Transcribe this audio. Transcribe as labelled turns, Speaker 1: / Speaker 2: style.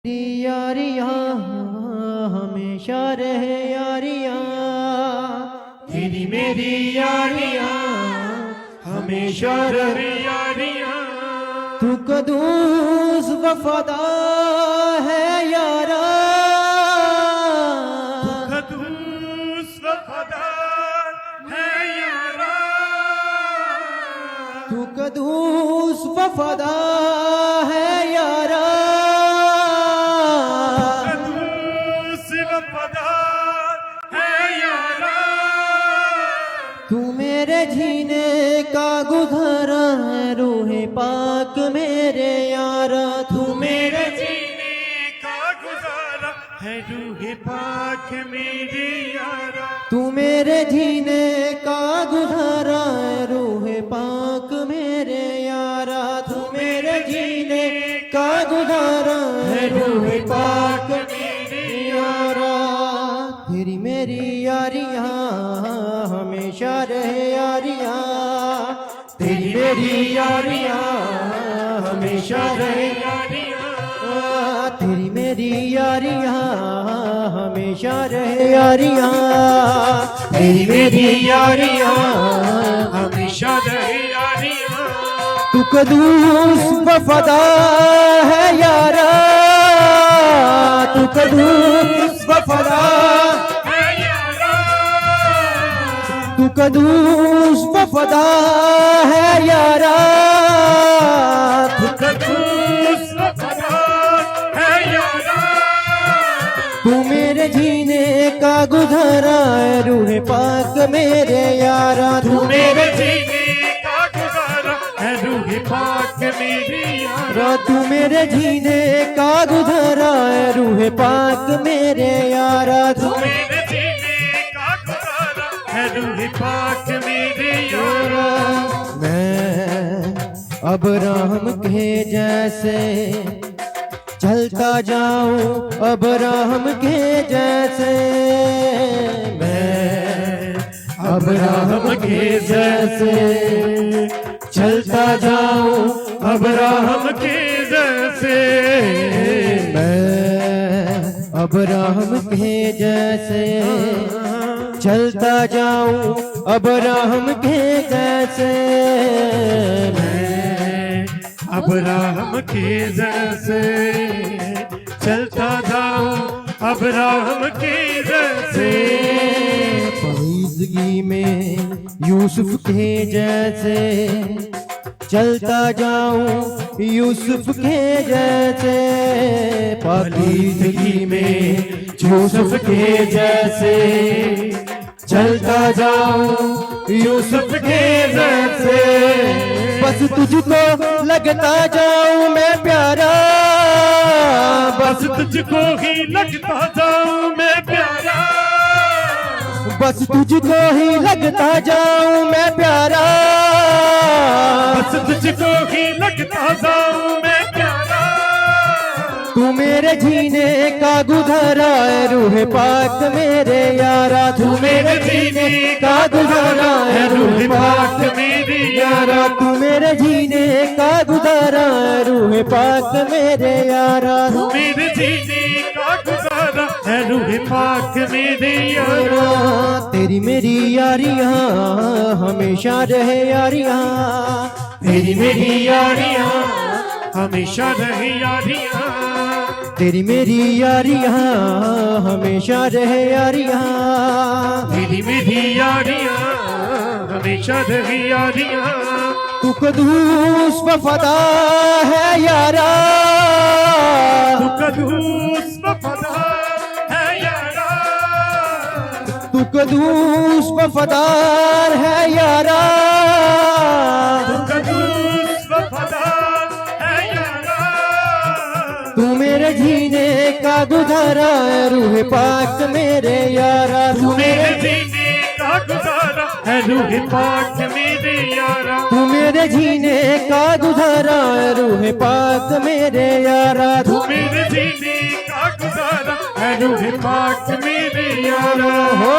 Speaker 1: यारियां हमेशा रहे यारियां,
Speaker 2: तेरी मेरी यारियां हमेशा रहे यारियां।
Speaker 1: तू कदूस वफादार है यारा,
Speaker 2: कदूस वफादार है यारा।
Speaker 1: तू कदूस वफादार है यारा,
Speaker 2: कदूस वफादार है यारा।
Speaker 1: तू मेरे जीने का गुजारा है रूहे पाक मेरे यारा।
Speaker 2: तू मेरे जीने का गुजारा है रूहे पाक मेरे यारा।
Speaker 1: तू मेरे जीने का गुजारा है रूहे पाक मेरे यारा। तू मेरे जीने का गुजारा है रूहे पाक मेरे यारा। तेरी मेरी यारियां हमेशा रहे यारियां, तेरी मेरी यारियां हमेशा रहे यारियां। तेरी मेरी यारियां हमेशा रहे यारियां, तेरी मेरी यारियां
Speaker 2: हमेशा रहे यारियां।
Speaker 1: तू कदूस वफादार है यारा, तू कदूस वफादार
Speaker 2: है यारा।
Speaker 1: तू कदूस वफादार है यारा। तू
Speaker 2: कदूस वफादार है यारा।
Speaker 1: तू मेरे जीने का गुजारा है रूहे पाक मेरे यारा।
Speaker 2: तू मेरे जीने का गुजारा है रूहे पाक मेरे यारा।
Speaker 1: तू मेरे जीने का गुजारा है रूहे पाक मेरे यारा।
Speaker 2: तू मेरे जीने का गुजारा है रूहे पाक मेरे यारा।
Speaker 1: मैं अब राम के जैसे चलता जाऊं, अब राम के जैसे मैं अब राम के जैसे चलता जाऊं,
Speaker 2: अब राम के जैसे
Speaker 1: मैं अब राम के जैसे चलता जाऊं, अब राम के जैसे
Speaker 2: मैं अब राम के जैसे चलता जाऊं, अब राम के जैसे
Speaker 1: पाकीज़गी में यूसुफ के जैसे चलता जाऊं, यूसुफ के जैसे पाकीज़गी में यूसुफ के जैसे चलता जाऊं, यूसुफ के जैसे बस तुझको लगता जाऊं मैं प्यारा,
Speaker 2: बस तुझको ही लगता जाऊं मैं प्यारा।
Speaker 1: बस तुझको ही लगता जाऊं मैं प्यारा।
Speaker 2: बस तुझको ही लगता जाऊं मैं प्यारा।
Speaker 1: तू मेरे जीने का गुजारा है रूहे पाक मेरे यारा। तू मेरे जीने का गुजारा है रूहे पाक मेरे यारा। तू मेरे जीने का गुजारा है रूहे पाक मेरे यारा। तू
Speaker 2: मेरे जीने का गुजारा है रूहे पाक मेरे यारा।
Speaker 1: तेरी मेरी यारियां हमेशा रहे यारियां,
Speaker 2: तेरी मेरी यारियां हमेशा रहे यारियां।
Speaker 1: तेरी मेरी यारियां हमेशा रहे यारियां।
Speaker 2: तेरी मेरी यारियां हमेशा रहे यारियां।
Speaker 1: तू कदूस वफादार है यारा,
Speaker 2: तू कदूस वफादार है यारा।
Speaker 1: तू कदूस वफादार है यारा।
Speaker 2: तू कदूस वफादार है यारा।
Speaker 1: तू मेरे जीने का गुजारा है रूहे पाक मेरे यारा।
Speaker 2: तू मेरे जीने का गुजारा है रूहे पाक मेरे यारा।
Speaker 1: तू मेरे जीने का गुजारा है रूहे पाक मेरे यारा।
Speaker 2: तू मेरे जीने का गुजारा है रूहे पाक मेरे यारा।
Speaker 1: हो